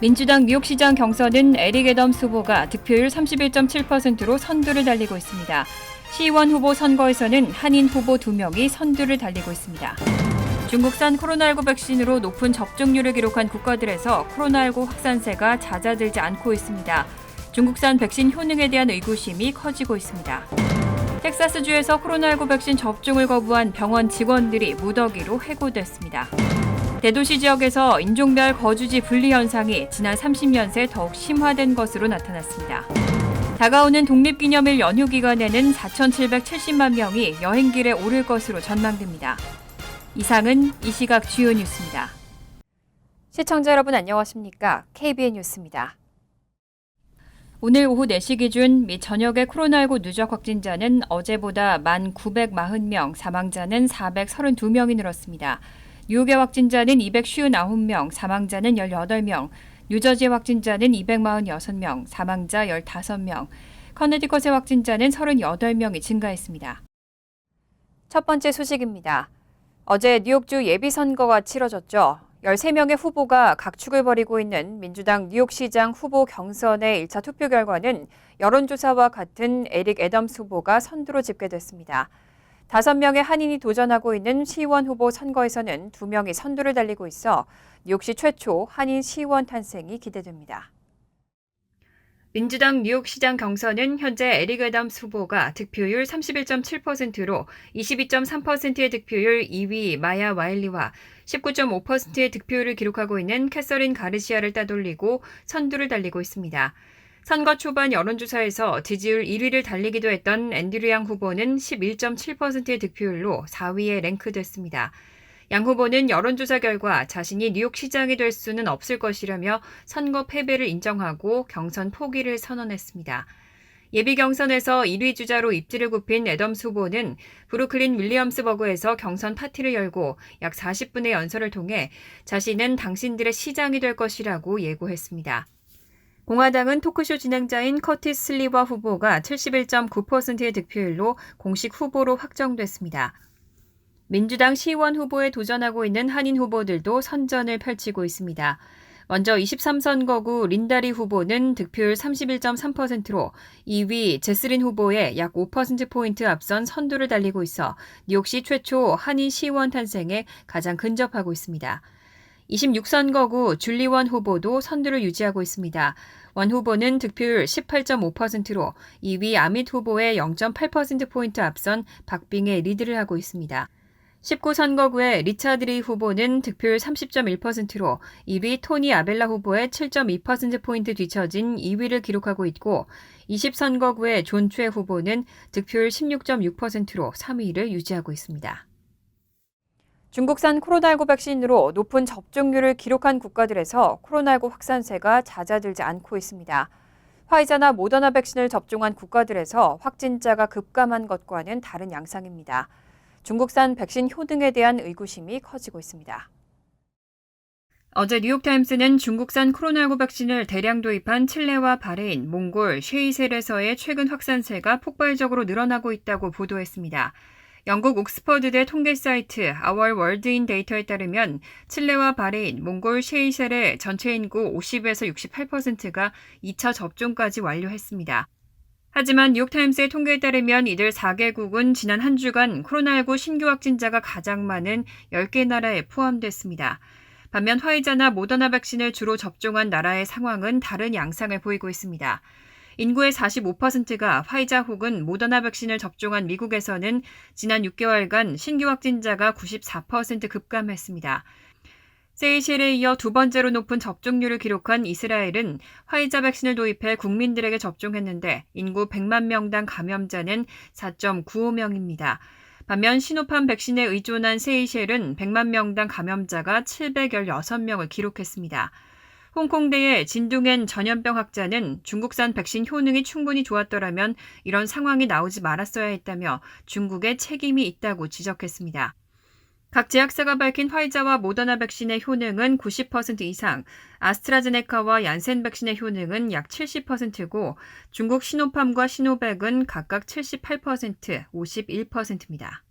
민주당 뉴욕시장 경선은 에릭 애덤스 후보가 득표율 31.7%로 선두를 달리고 있습니다. 시의원 후보 선거에서는 한인 후보 2명이 선두를 달리고 있습니다. 중국산 코로나19 백신으로 높은 접종률을 기록한 국가들에서 코로나19 확산세가 잦아들지 않고 있습니다. 중국산 백신 효능에 대한 의구심이 커지고 있습니다. 텍사스주에서 코로나19 백신 접종을 거부한 병원 직원들이 무더기로 해고됐습니다. 대도시 지역에서 인종별 거주지 분리 현상이 지난 30년 새 더욱 심화된 것으로 나타났습니다. 다가오는 독립기념일 연휴 기간에는 4,770만 명이 여행길에 오를 것으로 전망됩니다. 이상은 이 시각 주요 뉴스입니다. 시청자 여러분 안녕하십니까? KBN 뉴스입니다. 오늘 오후 4시 기준 및 저녁의 코로나19 누적 확진자는 어제보다 1,940명, 사망자는 432명이 늘었습니다. 뉴욕의 확진자는 259명, 사망자는 18명, 뉴저지의 확진자는 246명, 사망자 15명, 커네티컷의 확진자는 38명이 증가했습니다. 첫 번째 소식입니다. 어제 뉴욕주 예비선거가 치러졌죠. 13명의 후보가 각축을 벌이고 있는 민주당 뉴욕시장 후보 경선의 1차 투표 결과는 여론조사와 같은 에릭 애덤스 후보가 선두로 집계됐습니다. 5명의 한인이 도전하고 있는 시의원 후보 선거에서는 2명이 선두를 달리고 있어 뉴욕시 최초 한인 시의원 탄생이 기대됩니다. 민주당 뉴욕시장 경선은 현재 에릭 애덤스 후보가 득표율 31.7%로 22.3%의 득표율 2위 마야 와일리와 19.5%의 득표율을 기록하고 있는 캐서린 가르시아를 따돌리고 선두를 달리고 있습니다. 선거 초반 여론조사에서 지지율 1위를 달리기도 했던 앤드류 양 후보는 11.7%의 득표율로 4위에 랭크됐습니다. 양 후보는 여론조사 결과 자신이 뉴욕시장이 될 수는 없을 것이라며 선거 패배를 인정하고 경선 포기를 선언했습니다. 예비 경선에서 1위 주자로 입지를 굽힌 애덤스 후보는 브루클린 윌리엄스버그에서 경선 파티를 열고 약 40분의 연설을 통해 자신은 당신들의 시장이 될 것이라고 예고했습니다. 공화당은 토크쇼 진행자인 커티스 슬리버 후보가 71.9%의 득표율로 공식 후보로 확정됐습니다. 민주당 시의원 후보에 도전하고 있는 한인 후보들도 선전을 펼치고 있습니다. 먼저 23선거구 린다리 후보는 득표율 31.3%로 2위 제슬린 후보에 약 5%포인트 앞선 선두를 달리고 있어 뉴욕시 최초 한인 시의원 탄생에 가장 근접하고 있습니다. 26선거구 줄리 원 후보도 선두를 유지하고 있습니다. 원 후보는 득표율 18.5%로 2위 아밋 후보에 0.8%포인트 앞선 박빙의 리드를 하고 있습니다. 19선거구의 리차드 리 후보는 득표율 30.1%로 2위 토니 아벨라 후보에 7.2%포인트 뒤처진 2위를 기록하고 있고 20선거구의 존 최 후보는 득표율 16.6%로 3위를 유지하고 있습니다. 중국산 코로나19 백신으로 높은 접종률을 기록한 국가들에서 코로나19 확산세가 잦아들지 않고 있습니다. 화이자나 모더나 백신을 접종한 국가들에서 확진자가 급감한 것과는 다른 양상입니다. 중국산 백신 효능에 대한 의구심이 커지고 있습니다. 어제 뉴욕타임스는 중국산 코로나19 백신을 대량 도입한 칠레와 바레인, 몽골, 쉐이셀에서의 최근 확산세가 폭발적으로 늘어나고 있다고 보도했습니다. 영국 옥스퍼드대 통계 사이트 Our World in 데이터에 따르면 칠레와 바레인, 몽골, 쉐이셀의 전체 인구 50에서 68%가 2차 접종까지 완료했습니다. 하지만 뉴욕타임스의 통계에 따르면 이들 4개국은 지난 한 주간 코로나19 신규 확진자가 가장 많은 10개 나라에 포함됐습니다. 반면 화이자나 모더나 백신을 주로 접종한 나라의 상황은 다른 양상을 보이고 있습니다. 인구의 45%가 화이자 혹은 모더나 백신을 접종한 미국에서는 지난 6개월간 신규 확진자가 94% 급감했습니다. 세이셸에 이어 두 번째로 높은 접종률을 기록한 이스라엘은 화이자 백신을 도입해 국민들에게 접종했는데 인구 100만 명당 감염자는 4.95명입니다. 반면 시노팜 백신에 의존한 세이셸은 100만 명당 감염자가 716명을 기록했습니다. 홍콩대의 진둥엔 전염병 학자는 중국산 백신 효능이 충분히 좋았더라면 이런 상황이 나오지 말았어야 했다며 중국에 책임이 있다고 지적했습니다. 각 제약사가 밝힌 화이자와 모더나 백신의 효능은 90% 이상, 아스트라제네카와 얀센 백신의 효능은 약 70%고 중국 시노팜과 시노백은 각각 78%, 51%입니다.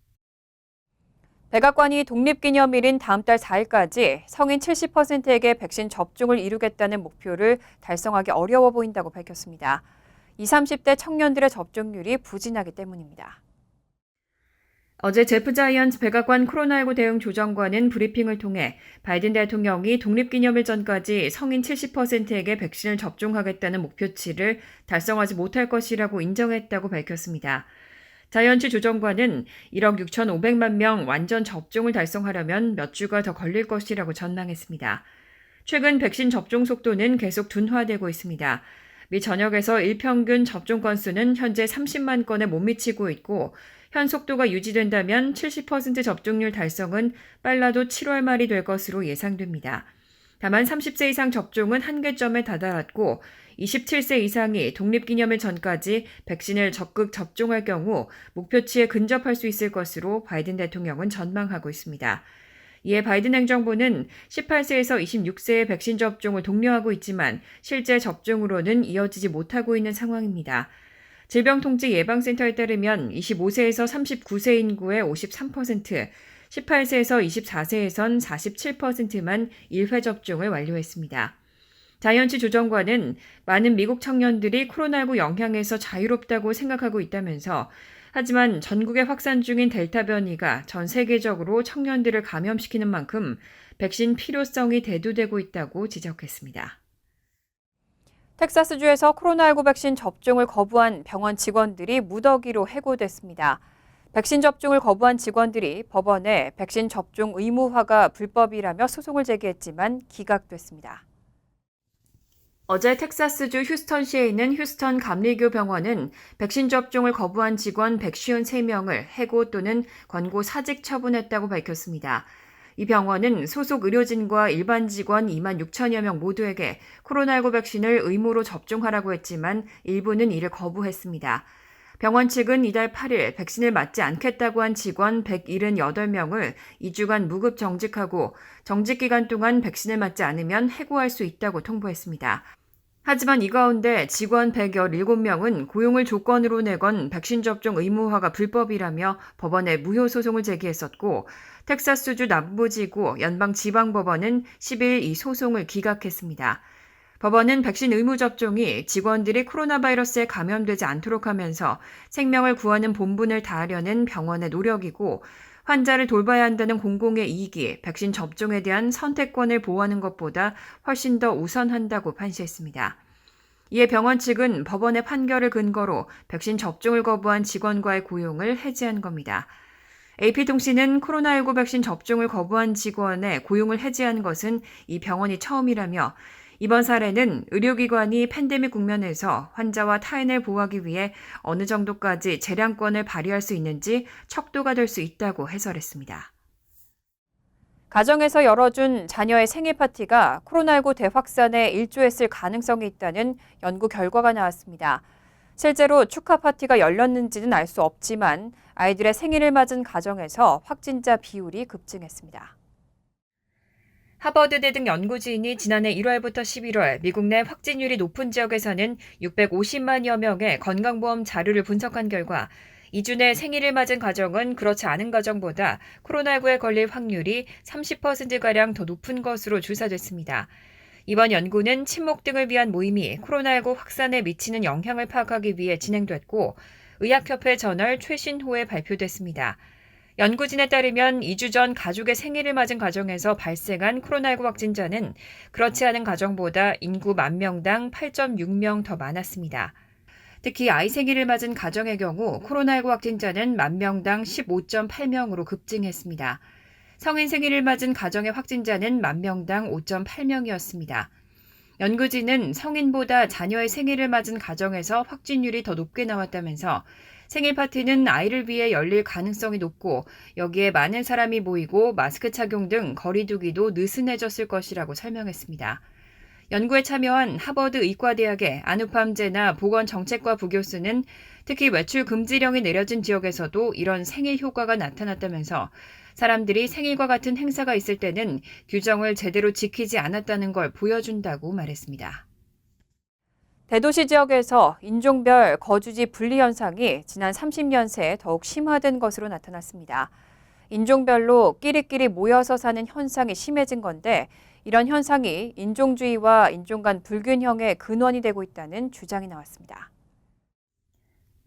백악관이 독립기념일인 다음 달 4일까지 성인 70%에게 백신 접종을 이루겠다는 목표를 달성하기 어려워 보인다고 밝혔습니다. 20, 30대 청년들의 접종률이 부진하기 때문입니다. 어제 제프 자이언트 백악관 코로나19 대응 조정관은 브리핑을 통해 바이든 대통령이 독립기념일 전까지 성인 70%에게 백신을 접종하겠다는 목표치를 달성하지 못할 것이라고 인정했다고 밝혔습니다. 자이언츠 조정관은 1억 6,500만 명 완전 접종을 달성하려면 몇 주가 더 걸릴 것이라고 전망했습니다. 최근 백신 접종 속도는 계속 둔화되고 있습니다. 미 전역에서 일평균 접종 건수는 현재 30만 건에 못 미치고 있고 현 속도가 유지된다면 70% 접종률 달성은 빨라도 7월 말이 될 것으로 예상됩니다. 다만 30세 이상 접종은 한계점에 다다랐고 27세 이상이 독립기념일 전까지 백신을 적극 접종할 경우 목표치에 근접할 수 있을 것으로 바이든 대통령은 전망하고 있습니다. 이에 바이든 행정부는 18세에서 26세의 백신 접종을 독려하고 있지만 실제 접종으로는 이어지지 못하고 있는 상황입니다. 질병통제예방센터에 따르면 25세에서 39세 인구의 53%, 18세에서 24세에선 47%만 1회 접종을 완료했습니다. 자이언츠 조정관은 많은 미국 청년들이 코로나19 영향에서 자유롭다고 생각하고 있다면서 하지만 전국에 확산 중인 델타 변이가 전 세계적으로 청년들을 감염시키는 만큼 백신 필요성이 대두되고 있다고 지적했습니다. 텍사스주에서 코로나19 백신 접종을 거부한 병원 직원들이 무더기로 해고됐습니다. 백신 접종을 거부한 직원들이 법원에 백신 접종 의무화가 불법이라며 소송을 제기했지만 기각됐습니다. 어제 텍사스주 휴스턴시에 있는 휴스턴 감리교 병원은 백신 접종을 거부한 직원 153명을 해고 또는 권고 사직 처분했다고 밝혔습니다. 이 병원은 소속 의료진과 일반 직원 2만 6천여 명 모두에게 코로나19 백신을 의무로 접종하라고 했지만 일부는 이를 거부했습니다. 병원 측은 이달 8일 백신을 맞지 않겠다고 한 직원 178명을 2주간 무급 정직하고 정직 기간 동안 백신을 맞지 않으면 해고할 수 있다고 통보했습니다. 하지만 이 가운데 직원 117명은 고용을 조건으로 내건 백신 접종 의무화가 불법이라며 법원에 무효 소송을 제기했었고 텍사스주 남부지구 연방지방법원은 10일 이 소송을 기각했습니다. 법원은 백신 의무 접종이 직원들이 코로나 바이러스에 감염되지 않도록 하면서 생명을 구하는 본분을 다하려는 병원의 노력이고 환자를 돌봐야 한다는 공공의 이익이 백신 접종에 대한 선택권을 보호하는 것보다 훨씬 더 우선한다고 판시했습니다. 이에 병원 측은 법원의 판결을 근거로 백신 접종을 거부한 직원과의 고용을 해지한 겁니다. AP통신은 코로나19 백신 접종을 거부한 직원의 고용을 해지한 것은 이 병원이 처음이라며 이번 사례는 의료기관이 팬데믹 국면에서 환자와 타인을 보호하기 위해 어느 정도까지 재량권을 발휘할 수 있는지 척도가 될 수 있다고 해설했습니다. 가정에서 열어준 자녀의 생일 파티가 코로나19 대확산에 일조했을 가능성이 있다는 연구 결과가 나왔습니다. 실제로 축하 파티가 열렸는지는 알 수 없지만 아이들의 생일을 맞은 가정에서 확진자 비율이 급증했습니다. 하버드대 등 연구진이 지난해 1월부터 11월 미국 내 확진율이 높은 지역에서는 650만여 명의 건강보험 자료를 분석한 결과 2주 내 생일을 맞은 가정은 그렇지 않은 가정보다 코로나19에 걸릴 확률이 30%가량 더 높은 것으로 조사됐습니다. 이번 연구는 친목 등을 위한 모임이 코로나19 확산에 미치는 영향을 파악하기 위해 진행됐고 의학협회 저널 최신호에 발표됐습니다. 연구진에 따르면 2주 전 가족의 생일을 맞은 가정에서 발생한 코로나19 확진자는 그렇지 않은 가정보다 인구 10,000명당 8.6명 더 많았습니다. 특히 아이 생일을 맞은 가정의 경우 코로나19 확진자는 10,000명당 15.8명으로 급증했습니다. 성인 생일을 맞은 가정의 확진자는 10,000명당 5.8명이었습니다. 연구진은 성인보다 자녀의 생일을 맞은 가정에서 확진율이 더 높게 나왔다면서 생일 파티는 아이를 위해 열릴 가능성이 높고 여기에 많은 사람이 모이고 마스크 착용 등 거리 두기도 느슨해졌을 것이라고 설명했습니다. 연구에 참여한 하버드 의과대학의 안우팜제나 보건정책과 부교수는 특히 외출 금지령이 내려진 지역에서도 이런 생일 효과가 나타났다면서 사람들이 생일과 같은 행사가 있을 때는 규정을 제대로 지키지 않았다는 걸 보여준다고 말했습니다. 대도시 지역에서 인종별 거주지 분리 현상이 지난 30년 새 더욱 심화된 것으로 나타났습니다. 인종별로 끼리끼리 모여서 사는 현상이 심해진 건데 이런 현상이 인종주의와 인종 간 불균형의 근원이 되고 있다는 주장이 나왔습니다.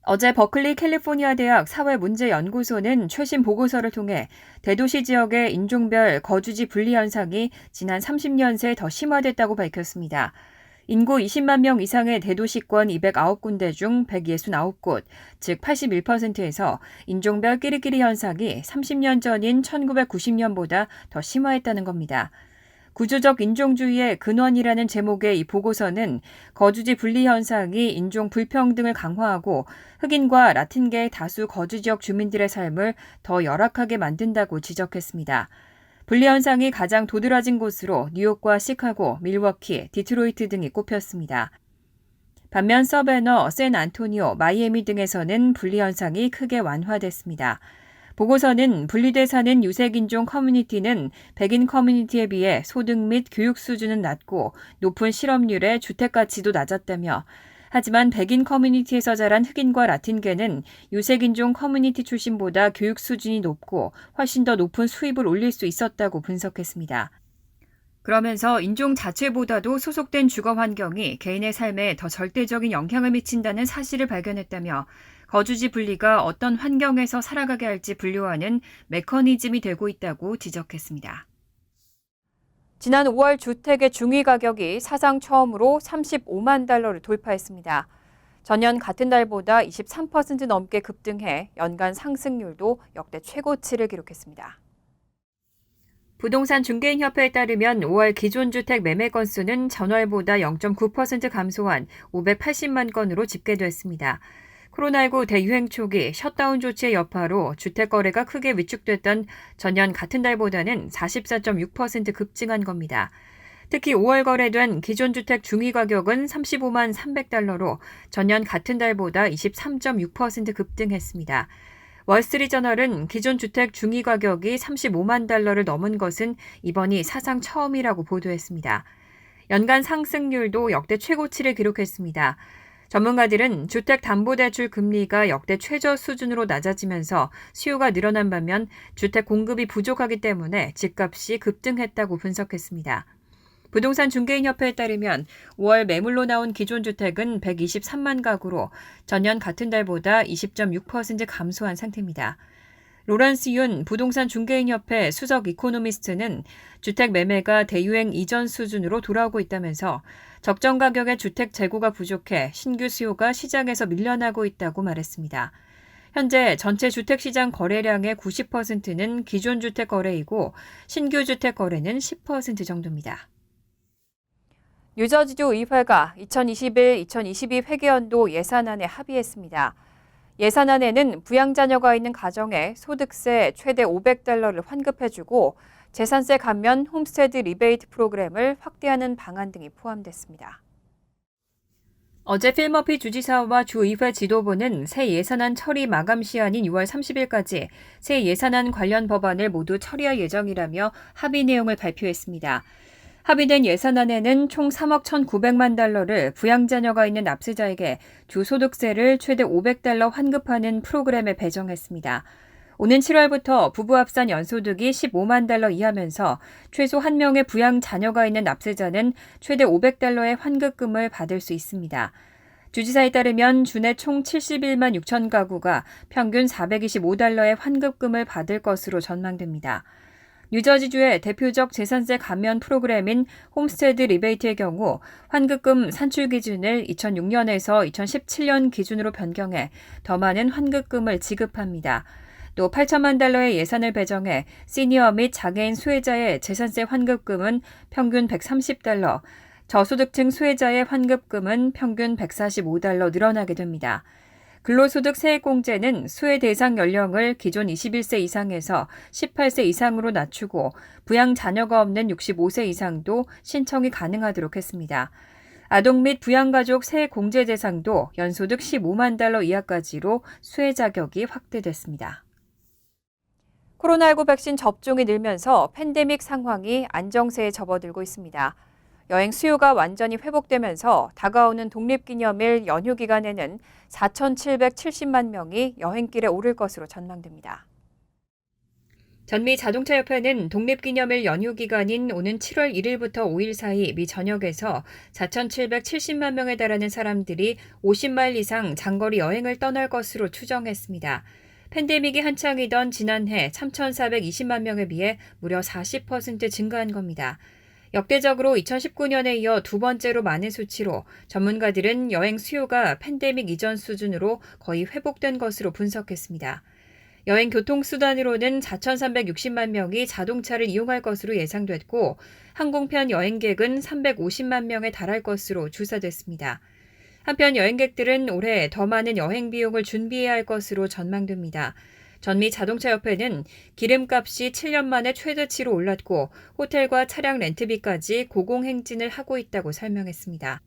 어제 버클리 캘리포니아 대학 사회문제연구소는 최신 보고서를 통해 대도시 지역의 인종별 거주지 분리 현상이 지난 30년 새 더 심화됐다고 밝혔습니다. 인구 20만 명 이상의 대도시권 209군데 중 169곳, 즉 81%에서 인종별 끼리끼리 현상이 30년 전인 1990년보다 더 심화했다는 겁니다. 구조적 인종주의의 근원이라는 제목의 이 보고서는 거주지 분리 현상이 인종 불평등을 강화하고 흑인과 라틴계 다수 거주지역 주민들의 삶을 더 열악하게 만든다고 지적했습니다. 분리 현상이 가장 도드라진 곳으로 뉴욕과 시카고, 밀워키, 디트로이트 등이 꼽혔습니다. 반면 서베너, 샌안토니오, 마이애미 등에서는 분리 현상이 크게 완화됐습니다. 보고서는 분리돼 사는 유색인종 커뮤니티는 백인 커뮤니티에 비해 소득 및 교육 수준은 낮고 높은 실업률에 주택 가치도 낮았다며 하지만 백인 커뮤니티에서 자란 흑인과 라틴계는 유색인종 커뮤니티 출신보다 교육 수준이 높고 훨씬 더 높은 수입을 올릴 수 있었다고 분석했습니다. 그러면서 인종 자체보다도 소속된 주거 환경이 개인의 삶에 더 절대적인 영향을 미친다는 사실을 발견했다며 거주지 분리가 어떤 환경에서 살아가게 할지 분류하는 메커니즘이 되고 있다고 지적했습니다. 지난 5월 주택의 중위 가격이 사상 처음으로 35만 달러를 돌파했습니다. 전년 같은 달보다 23% 넘게 급등해 연간 상승률도 역대 최고치를 기록했습니다. 부동산 중개인협회에 따르면 5월 기존 주택 매매 건수는 전월보다 0.9% 감소한 580만 건으로 집계됐습니다. 코로나19 대유행 초기 셧다운 조치의 여파로 주택 거래가 크게 위축됐던 전년 같은 달보다는 44.6% 급증한 겁니다. 특히 5월 거래된 기존 주택 중위 가격은 35만 300달러로 전년 같은 달보다 23.6% 급등했습니다. 월스트리트저널은 기존 주택 중위 가격이 35만 달러를 넘은 것은 이번이 사상 처음이라고 보도했습니다. 연간 상승률도 역대 최고치를 기록했습니다. 전문가들은 주택담보대출 금리가 역대 최저 수준으로 낮아지면서 수요가 늘어난 반면 주택 공급이 부족하기 때문에 집값이 급등했다고 분석했습니다. 부동산 중개인협회에 따르면 5월 매물로 나온 기존 주택은 123만 가구로 전년 같은 달보다 20.6% 감소한 상태입니다. 로런스 윤 부동산 중개인협회 수석 이코노미스트는 주택 매매가 대유행 이전 수준으로 돌아오고 있다면서 적정 가격의 주택 재고가 부족해 신규 수요가 시장에서 밀려나고 있다고 말했습니다. 현재 전체 주택시장 거래량의 90%는 기존 주택 거래이고 신규 주택 거래는 10% 정도입니다. 뉴저지주 의회가 2021-2022 회계연도 예산안에 합의했습니다. 예산안에는 부양자녀가 있는 가정에 소득세 최대 $500를 환급해주고 재산세 감면 홈스테드 리베이트 프로그램을 확대하는 방안 등이 포함됐습니다. 어제 필 머피 주지사와 주의회 지도부는 새 예산안 처리 마감 시한인 6월 30일까지 새 예산안 관련 법안을 모두 처리할 예정이라며 합의 내용을 발표했습니다. 합의된 예산안에는 총 3억 1,900만 달러를 부양자녀가 있는 납세자에게 주소득세를 최대 $500 환급하는 프로그램에 배정했습니다. 오는 7월부터 부부 합산 연소득이 15만 달러 이하면서 최소 1명의 부양자녀가 있는 납세자는 최대 $500의 환급금을 받을 수 있습니다. 주지사에 따르면 주내 총 71만 6천 가구가 평균 $425의 환급금을 받을 것으로 전망됩니다. 뉴저지주의 대표적 재산세 감면 프로그램인 홈스테드 리베이트의 경우 환급금 산출 기준을 2006년에서 2017년 기준으로 변경해 더 많은 환급금을 지급합니다. 또 8천만 달러의 예산을 배정해 시니어 및 장애인 수혜자의 재산세 환급금은 평균 $130, 저소득층 수혜자의 환급금은 평균 $145 늘어나게 됩니다. 근로소득 세액공제는 수혜 대상 연령을 기존 21세 이상에서 18세 이상으로 낮추고 부양 자녀가 없는 65세 이상도 신청이 가능하도록 했습니다. 아동 및 부양가족 세액공제 대상도 연소득 15만 달러 이하까지로 수혜 자격이 확대됐습니다. 코로나19 백신 접종이 늘면서 팬데믹 상황이 안정세에 접어들고 있습니다. 여행 수요가 완전히 회복되면서 다가오는 독립기념일 연휴 기간에는 4,770만 명이 여행길에 오를 것으로 전망됩니다. 전미 자동차협회는 독립기념일 연휴 기간인 오는 7월 1일부터 5일 사이 미 전역에서 4,770만 명에 달하는 사람들이 50마일 이상 장거리 여행을 떠날 것으로 추정했습니다. 팬데믹이 한창이던 지난해 3,420만 명에 비해 무려 40% 증가한 겁니다. 역대적으로 2019년에 이어 두 번째로 많은 수치로 전문가들은 여행 수요가 팬데믹 이전 수준으로 거의 회복된 것으로 분석했습니다. 여행 교통수단으로는 4,360만 명이 자동차를 이용할 것으로 예상됐고 항공편 여행객은 350만 명에 달할 것으로 추산됐습니다. 한편 여행객들은 올해 더 많은 여행 비용을 준비해야 할 것으로 전망됩니다. 전미 자동차협회는 기름값이 7년 만에 최대치로 올랐고 호텔과 차량 렌트비까지 고공행진을 하고 있다고 설명했습니다.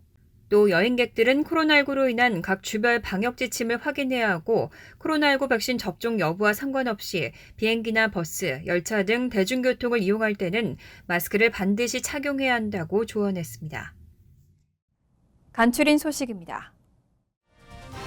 또 여행객들은 코로나19로 인한 각 주별 방역 지침을 확인해야 하고 코로나19 백신 접종 여부와 상관없이 비행기나 버스, 열차 등 대중교통을 이용할 때는 마스크를 반드시 착용해야 한다고 조언했습니다. 간추린 소식입니다.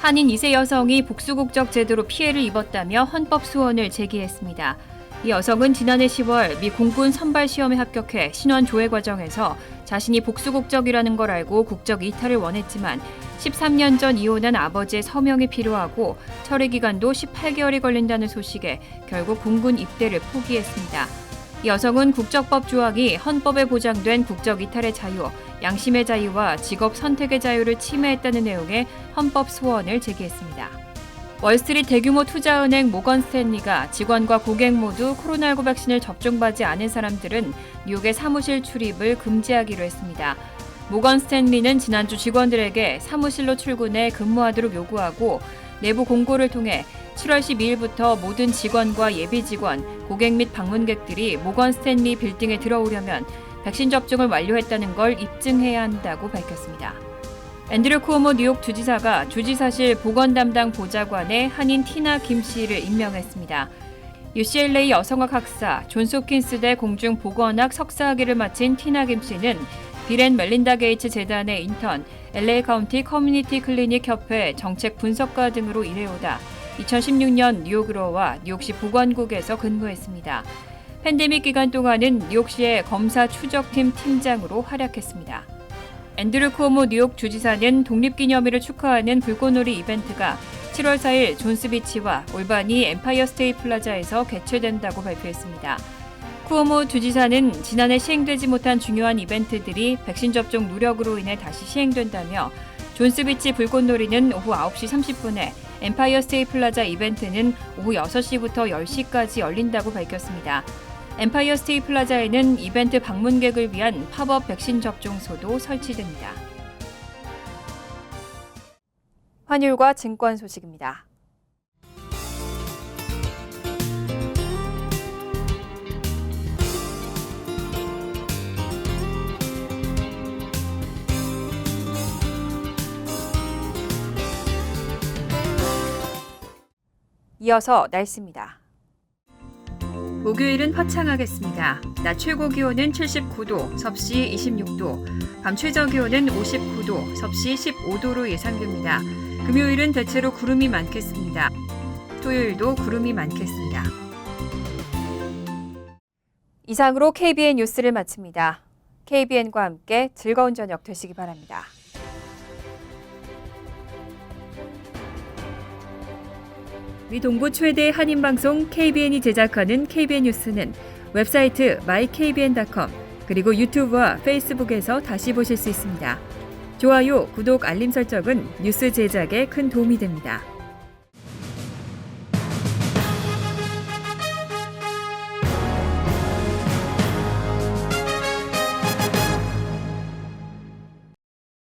한인 2세 여성이 복수국적 제도로 피해를 입었다며 헌법 소원을 제기했습니다. 이 여성은 지난해 10월 미 공군 선발 시험에 합격해 신원 조회 과정에서 자신이 복수국적이라는 걸 알고 국적 이탈을 원했지만 13년 전 이혼한 아버지의 서명이 필요하고 처리 기간도 18개월이 걸린다는 소식에 결국 공군 입대를 포기했습니다. 이 여성은 국적법 조항이 헌법에 보장된 국적 이탈의 자유, 양심의 자유와 직업 선택의 자유를 침해했다는 내용의 헌법 소원을 제기했습니다. 월스트리트 대규모 투자은행 모건 스탠리가 직원과 고객 모두 코로나19 백신을 접종받지 않은 사람들은 뉴욕의 사무실 출입을 금지하기로 했습니다. 모건 스탠리는 지난주 직원들에게 사무실로 출근해 근무하도록 요구하고 내부 공고를 통해 7월 12일부터 모든 직원과 예비 직원, 고객 및 방문객들이 모건 스탠리 빌딩에 들어오려면 백신 접종을 완료했다는 걸 입증해야 한다고 밝혔습니다. 앤드류 쿠오모 뉴욕 주지사가 주지사실 보건 담당 보좌관에 한인 티나 김 씨를 임명했습니다. UCLA 여성학 학사, 존스 홉킨스대 공중보건학 석사학위를 마친 티나 김 씨는 빌 앤 멜린다 게이츠 재단의 인턴, LA 카운티 커뮤니티 클리닉 협회 정책 분석가 등으로 일해오다 2016년 뉴욕으로 와 뉴욕시 보건국에서 근무했습니다. 팬데믹 기간 동안은 뉴욕시의 검사 추적팀 팀장으로 활약했습니다. 앤드류 쿠오모 뉴욕 주지사는 독립기념일을 축하하는 불꽃놀이 이벤트가 7월 4일 존스비치와 올바니 엠파이어 스테이트 플라자에서 개최된다고 발표했습니다. 쿠오모 주지사는 지난해 시행되지 못한 중요한 이벤트들이 백신 접종 누력으로 인해 다시 시행된다며 존스비치 불꽃놀이는 오후 9시 30분에 엠파이어 스테이트 플라자 이벤트는 오후 6시부터 10시까지 열린다고 밝혔습니다. 엠파이어 스테이트 플라자에는 이벤트 방문객을 위한 팝업 백신 접종소도 설치됩니다. 환율과 증권 소식입니다. 이어서 날씨입니다. 목요일은 화창하겠습니다. 낮 최고 기온은 79도, 섭씨 26도, 밤 최저 기온은 59도, 섭씨 15도로 예상됩니다. 금요일은 대체로 구름이 많겠습니다. 토요일도 구름이 많겠습니다. 이상으로 KBN 뉴스를 마칩니다. KBN과 함께 즐거운 저녁 되시기 바랍니다. 미 동부 최대 한인방송 KBN이 제작하는 KBN 뉴스는 웹사이트 mykbn.com 그리고 유튜브와 페이스북에서 다시 보실 수 있습니다. 좋아요, 구독, 알림 설정은 뉴스 제작에 큰 도움이 됩니다.